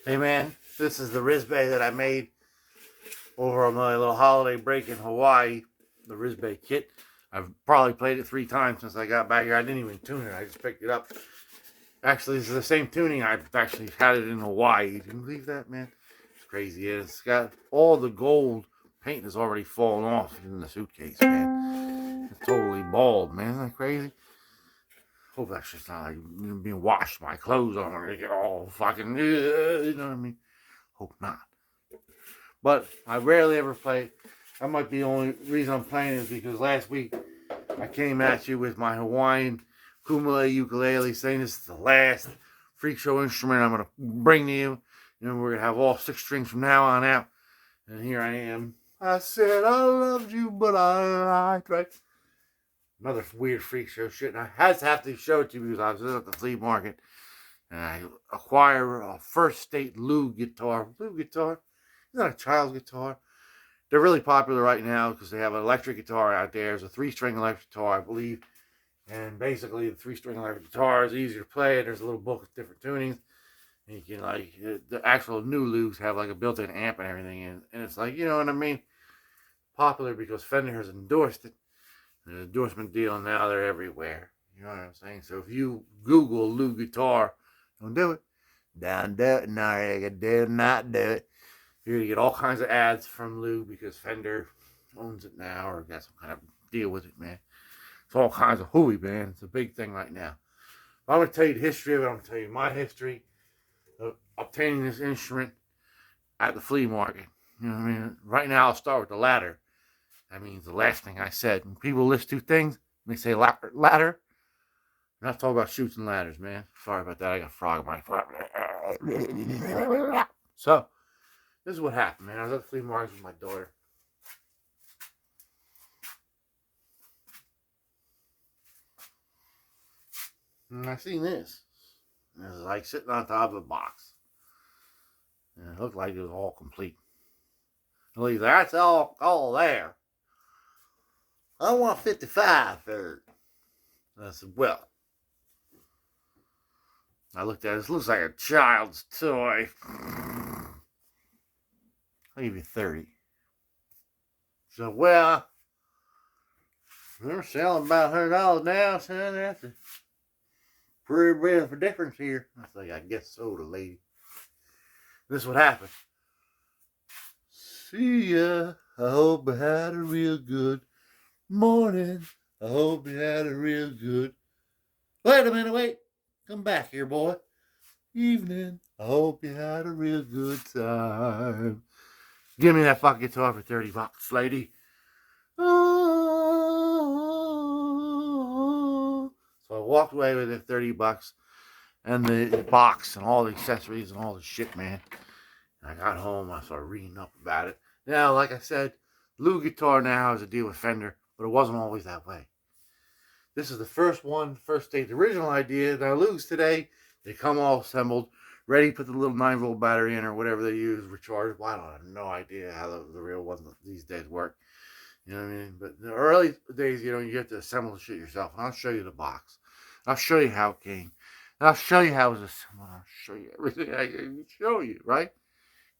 Hey man, this is the Rizbay that I made over on my little holiday break in Hawaii. The Rizbay kit. I've probably played it 3 times since I got back here. I didn't even tune it. I just picked it up. Actually, this is the same tuning. I've actually had it in Hawaii. Can you believe that, man? It's crazy. It's got all the gold paint has already fallen off in the suitcase, man. It's totally bald, man. Isn't that crazy? Hope that's just not like being washed. My clothes on to get all fucking, you know what I mean? Hope not. But I rarely ever play. That might be the only reason I'm playing is because last week I came at you with my Hawaiian kumele ukulele, saying this is the last freak show instrument I'm going to bring to you. You know, we're going to have all 6 strings from now on out. And here I am. I said I loved you, but I lied, right? Another weird freak show shit. And I had to have to show it to you because I was at the flea market. And I acquired a first state Loog guitar. Loog guitar? It's not a child's guitar. They're really popular right now because they have an electric guitar out there. It's a 3-string electric guitar, I believe. And basically, the 3-string electric guitar is easier to play. There's a little book with different tunings. And you can, like, the actual new Loogs have, like, a built-in amp and everything. And it's like, you know what I mean? Popular because Fender has endorsed it. The endorsement deal now, they're everywhere. You know what I'm saying? So if you Google Loog guitar, don't do it. Don't do it. No, do not do it. You're going to get all kinds of ads from Loog because Fender owns it now or got some kind of deal with it, man. It's all kinds of hooey, man. It's a big thing right now. But I'm going to tell you the history of it. I'm going to tell you my history of obtaining this instrument at the flea market. You know what I mean? Right now, I'll start with the ladder. That means the last thing I said. When people list 2 things, and they say ladder, I'm not talking about chutes and ladders, man. Sorry about that. I got a frog in my throat. So, this is what happened, man. I was at the flea market with my daughter. And I seen this. And it was like sitting on top of a box. And it looked like it was all complete. At least that's all there. I want 55 for it. And I said, well. I looked at it. This looks like a child's toy. I'll give you 30. So, well, they're selling about $100 now, son. That's a pretty bit of a difference here. I was like, I guess so, the lady. This is what happened. See ya. I hope you had a real good morning. I hope you had a real good. Wait a minute, wait. Come back here, boy. Evening. I hope you had a real good time. Give me that fucking guitar for $30, lady. Oh. So I walked away with it, $30, and the box and all the accessories and all the shit, man. And I got home, I started reading up about it. Now, like I said, Loog guitar now has a deal with Fender, but it wasn't always that way. This is the first state, the original idea. Now, Loogs today, they come all assembled, ready, put the little 9-volt battery in or whatever they use, rechargeable. I don't have no idea how the real ones these days work. You know what I mean? But in the early days, you know, you have to assemble the shit yourself. And I'll show you the box. I'll show you how it came. And I'll show you how it was assembled. I'll show you everything I can show you, right?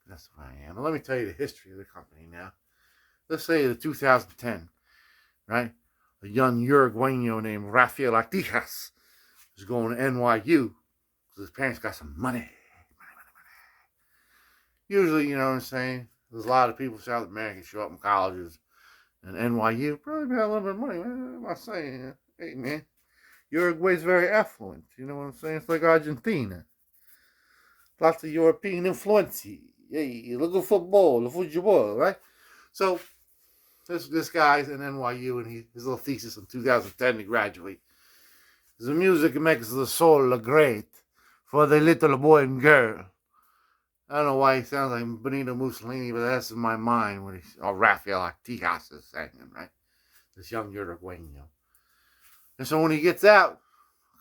That's what I am. And let me tell you the history of the company now. Let's say the 2010, right? A young Uruguayo named Rafael Artijas was going to NYU because his parents got some money. Usually, you know what I'm saying? There's a lot of people in South America show up in colleges. And NYU probably got a little bit of money, man. I'm not saying, hey, man, Uruguay's very affluent. You know what I'm saying? It's like Argentina. Lots of European influence. Hey, look at football, right? So, this guy's in NYU, and his little thesis in 2010 to graduate. The music makes the soul great for the little boy and girl. I don't know why he sounds like Benito Mussolini, but that's in my mind when Rafael Artijas is singing, right? This young Uruguayo. And so when he gets out of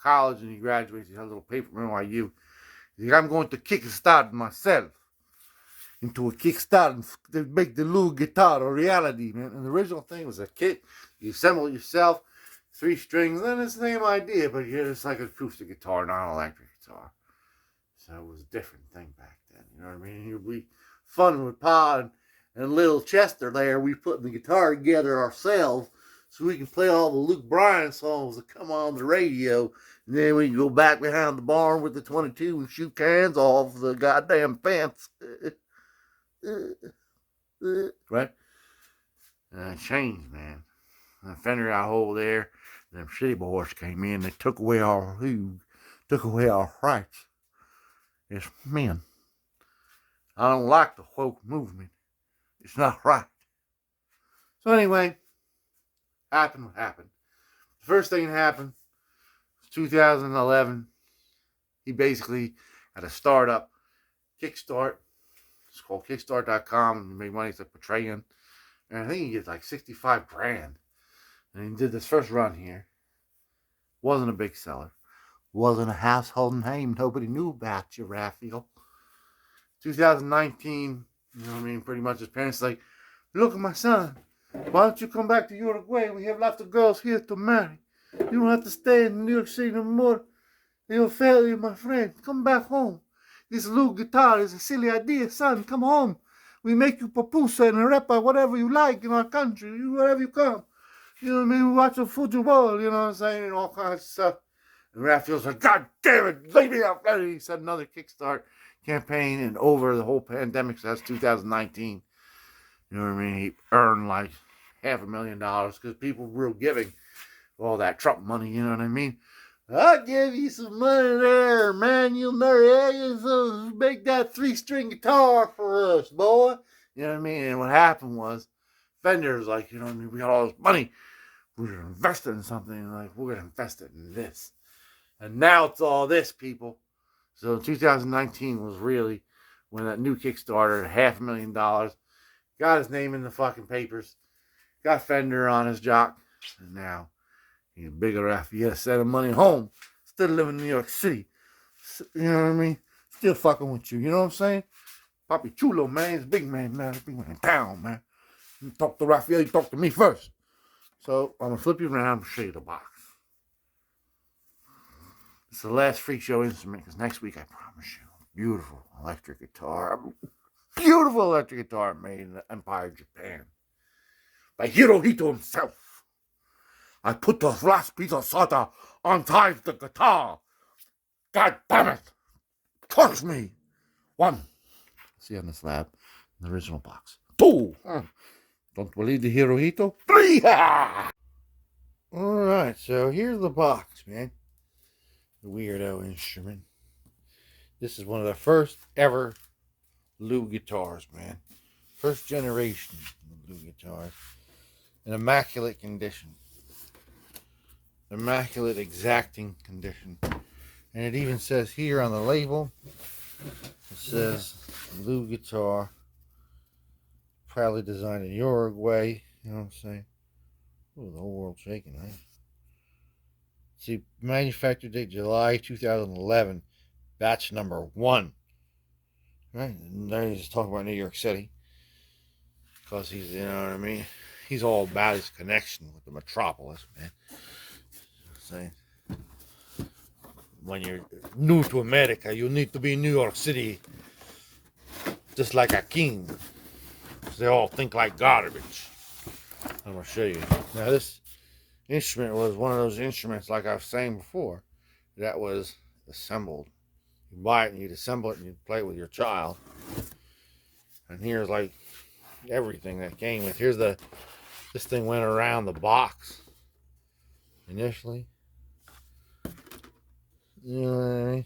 college and he graduates, he has a little paper from NYU. He's like, I'm going to kickstart myself into a kickstart to make the Loog guitar a reality, man. And the original thing was a kit. You assemble it yourself, 3 strings, and it's the same idea, but it's like an acoustic guitar, not an electric guitar. So it was a different thing back then. You know what I mean? It'd be fun with Pa and little Chester there. We putting the guitar together ourselves so we can play all the Luke Bryan songs that come on the radio. And then we can go back behind the barn with the 22 and shoot cans off the goddamn fence. Right? And it changed, man. And the Fender out hole there, them shitty boys came in. They took away our Loog, took away our rights. It's men. I don't like the woke movement. It's not right. So anyway, happened what happened. The first thing that happened was 2011. He basically had a startup, Kickstart. It's called Kickstart.com. You make money to portraying. And I think he gets like 65 grand. And he did this first run here. Wasn't a big seller. Wasn't a household name. Nobody knew about you, Raphael. 2019, you know what I mean? Pretty much his parents like, look at my son. Why don't you come back to Uruguay? We have lots of girls here to marry. You don't have to stay in New York City no more. You'll fail you, my friend. Come back home. This Loog guitar is a silly idea, son. Come home. We make you papusa and arepa, whatever you like in our country. Wherever you come. You know what I mean? We watch a football, you know what I'm saying? And all kinds of stuff. And Raphael's like, God damn it, leave me out. He said another Kickstart campaign and over the whole pandemic. So that's 2019. You know what I mean? He earned like $500,000 because people were giving all that Trump money. You know what I mean? I'll give you some money there, man. You'll never so make that 3-string guitar for us, boy. You know what I mean? And what happened was Fender was like, you know what I mean? We got all this money. We're going to invest it in something. Like, we're going to invest it in this. And now it's all this, people. So 2019 was really when that new Kickstarter, $500,000, got his name in the fucking papers, got Fender on his jock, and now he's bigger after he had to send him money home, still living in New York City. You know what I mean? Still fucking with you. You know what I'm saying? Papi Chulo, man. He's a big man, man. Big man in town, man. You talk to Raphael, you talk to me first. So I'm going to flip you around and show you the box. It's the last freak show instrument because next week, I promise you, beautiful electric guitar. Beautiful electric guitar made in the Empire of Japan by Hirohito himself. I put the last piece of solder on top of the guitar. God damn it. Touch me. 1. See on the slab, in the original box. 2. Don't believe the Hirohito? 3. Alright, so here's the box, man. The weirdo instrument. This is one of the first ever Loog guitars, man. First generation Loog guitars. In immaculate condition. Immaculate, exacting condition. And it even says here on the label, it says Loog guitar, proudly designed in Uruguay. You know what I'm saying? Oh, the whole world's shaking, right? See, manufactured date July 2011, batch number 1. Right? And then he's talking about New York City. Because he's, you know what I mean? He's all about his connection with the metropolis, man. Saying, when you're new to America, you need to be in New York City just like a king. They all think like garbage. I'm going to show you. Now, this instrument was one of those instruments, like I was saying before, that was assembled. You buy it and you'd assemble it and you'd play it with your child. And here's like everything that came with. Here's this thing went around the box initially. You know what I mean?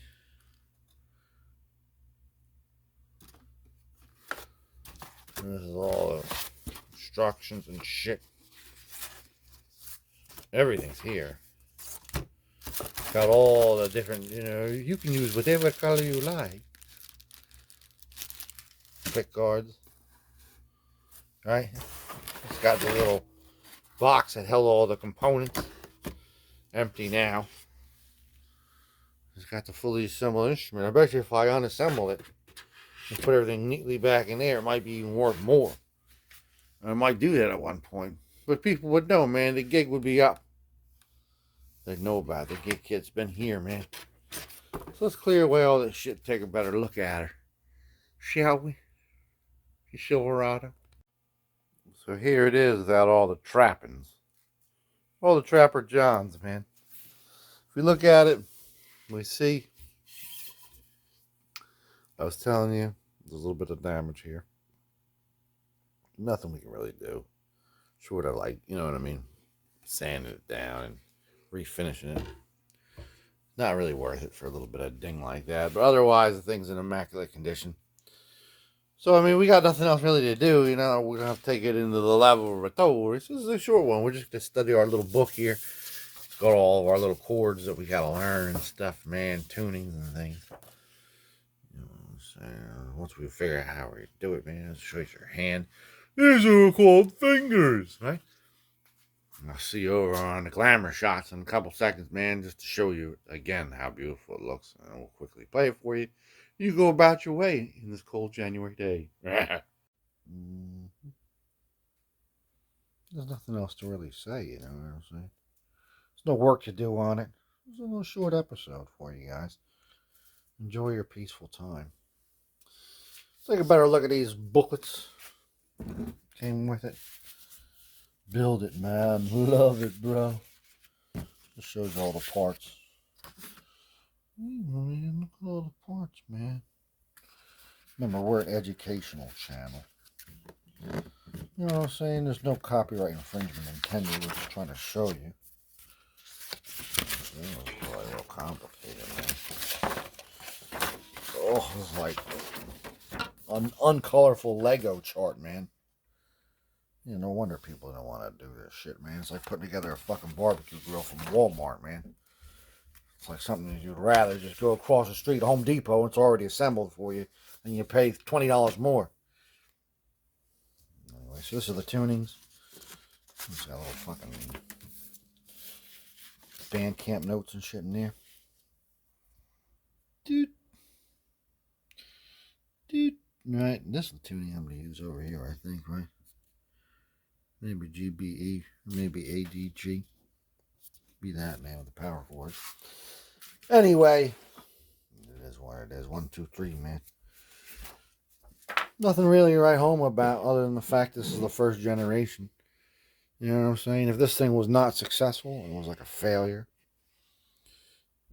And this is all the instructions and shit. Everything's here. Got all the different, you know, you can use whatever color you like. Pick guards. Right? It's got the little box that held all the components. Empty now. It's got the fully assembled instrument. I bet you if I unassemble it and put everything neatly back in there, it might be even worth more. I might do that at one point. But people would know, man. The gig would be up. They'd know about it. The Guitkits been here, man. So let's clear away all this shit and take a better look at her. Shall we? You Silverado? So here it is without all the trappings. All the Trapper Johns, man. If we look at it, we see, I was telling you, there's a little bit of damage here. Nothing we can really do. Short of, like, you know what I mean, sanding it down and refinishing it. Not really worth it for a little bit of ding like that. But otherwise, the thing's in immaculate condition. So, I mean, we got nothing else really to do. You know, we're going to have to take it into the level of a tour. This is a short one. We're just going to study our little book here. It's got all of our little chords that we got to learn and stuff, man. Tunings and things. You know what I'm saying? Once we figure out how we do it, man, let's show you your hand. These are called fingers, right? I'll see you over on the glamour shots in a couple seconds, man, just to show you again how beautiful it looks. And we'll quickly play it for you. You go about your way in this cold January day. There's nothing else to really say, you know what I'm saying? There's no work to do on it. It's a little short episode for you guys. Enjoy your peaceful time. Let's take a better look at these booklets. Came with it. Build it, man. Love it, bro. Just shows all the parts. Man, look at all the parts, man. Remember, we're an educational channel. You know what I'm saying? There's no copyright infringement intended. We're just trying to show you. That was probably real complicated, man. Oh, it's like an uncolorful Lego chart, man. You know, no wonder people don't want to do this shit, man. It's like putting together a fucking barbecue grill from Walmart, man. It's like something that you'd rather just go across the street, Home Depot, and it's already assembled for you, and you pay $20 more. Anyway, so this are the tunings. It's got a little fucking Bandcamp notes and shit in there. Dude. Right, this is the tuning I'm going to use over here, I think, right? Maybe GBE, maybe ADG. Be that, man, with the power chords. Anyway, it is what it is. 1, 2, 3, man. Nothing really to write home about other than the fact this is the first generation. You know what I'm saying? If this thing was not successful and was like a failure,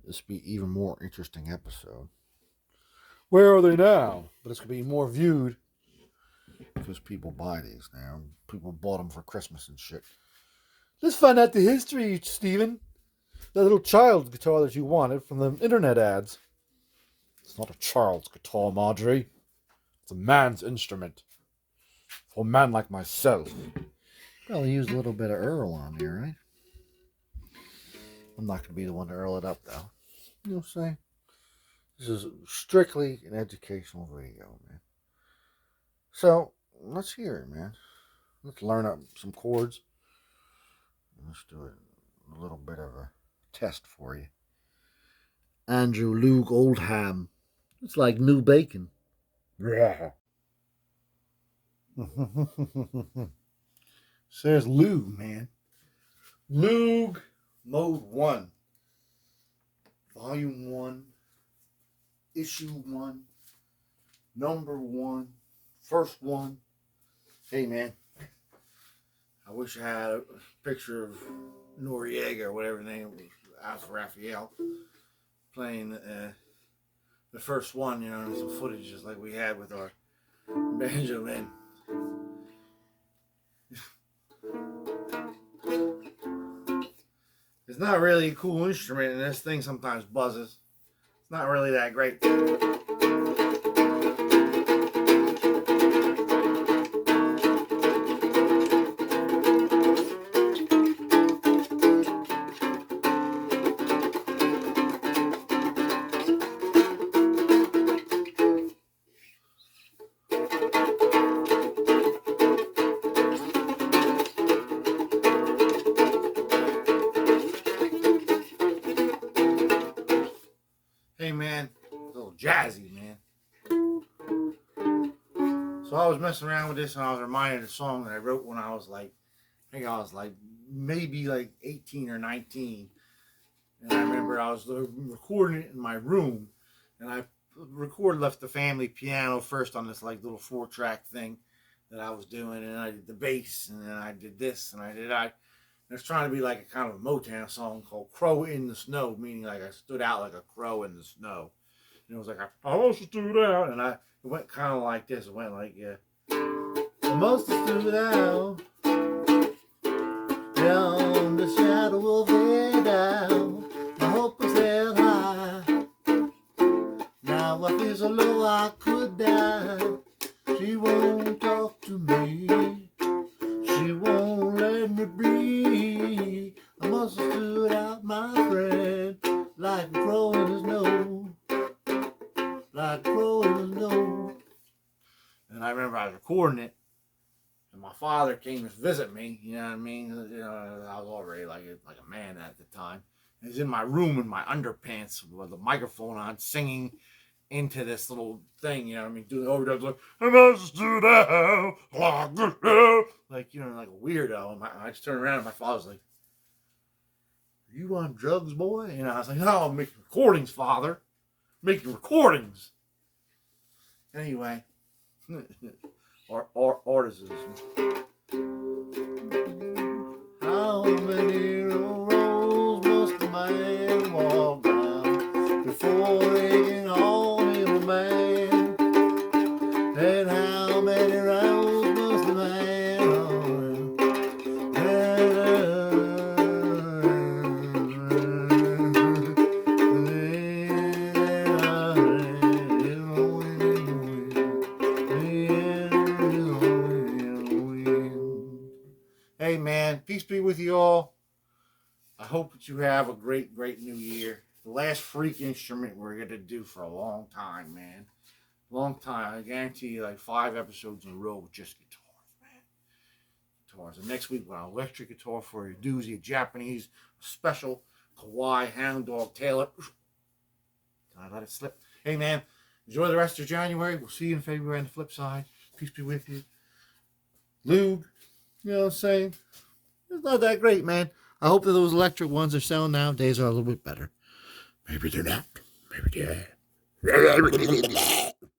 this would be even more interesting episode. Where are they now? But it's going to be more viewed because people buy these now. People bought them for Christmas and shit. Let's find out the history, Steven. That little child's guitar that you wanted from the internet ads. It's not a child's guitar, Marjorie. It's a man's instrument. For a man like myself. Probably used a little bit of Earl on there, right? I'm not going to be the one to Earl it up, though. You know what I'm saying? This is strictly an educational video, man. So, let's hear it, man. Let's learn up some chords. Let's do a little bit of a test for you. Andrew Loog Oldham. It's like new bacon. Yeah. Says Loog, man. Loog Mode 1. Volume 1. Issue 1. Number 1. First one. Hey, man. I wish I had a picture of Noriega or whatever his name was, Alpha Raphael, playing the first one, you know, and some footage just like we had with our banjo, man. It's not really a cool instrument, and this thing sometimes buzzes. It's not really that great. Hey, man, a little jazzy, man. So I was messing around with this, and I was reminded of a song that I wrote when I was like, I think I was like maybe like 18 or 19. And I remember I was recording it in my room, And I left the family piano first on this like little 4-track thing that I was doing, and I did the bass, and then I did this, and I did I. And it's trying to be like a kind of a Motown song called "Crow in the Snow," meaning like I stood out like a crow in the snow. And it was like I must have stood out, and it went kind of like this. It went like I must have stood out down the shadow of their down. My hope was held high. Now I feel so low I could die. She won't talk to me. She won't let me breathe. I must have stood out, my friend, like a crow in the snow. Like a crow in the snow. And I remember I was recording it, and my father came to visit me. You know what I mean? You know, I was already like a man at the time. He was in my room in my underpants with the microphone on, singing into this little thing, you know what I mean, doing overdubs like, I must do that, like, you know, like a weirdo. And I just turned around and my father was like, are you on drugs, boy? And I was like, no, I'm making recordings, father. Making recordings. Anyway, artisans. How many roads must a man walk down before they can call him a man? And how many rounds must a man Hey man, peace be with you all. I hope that you have a great, great new year. The last freak instrument we're going to do for a long time, man. Long time. I guarantee you like 5 episodes in a row with just guitars, man. Guitars. And next week, we're on electric guitar for a doozy, a Japanese special Kawai Hound Dog Taylor. Can I let it slip? Hey, man, enjoy the rest of January. We'll see you in February on the flip side. Peace be with you. Loog, you know what I'm saying? It's not that great, man. I hope that those electric ones are selling nowadays are a little bit better. Maybe they're not. Maybe they are.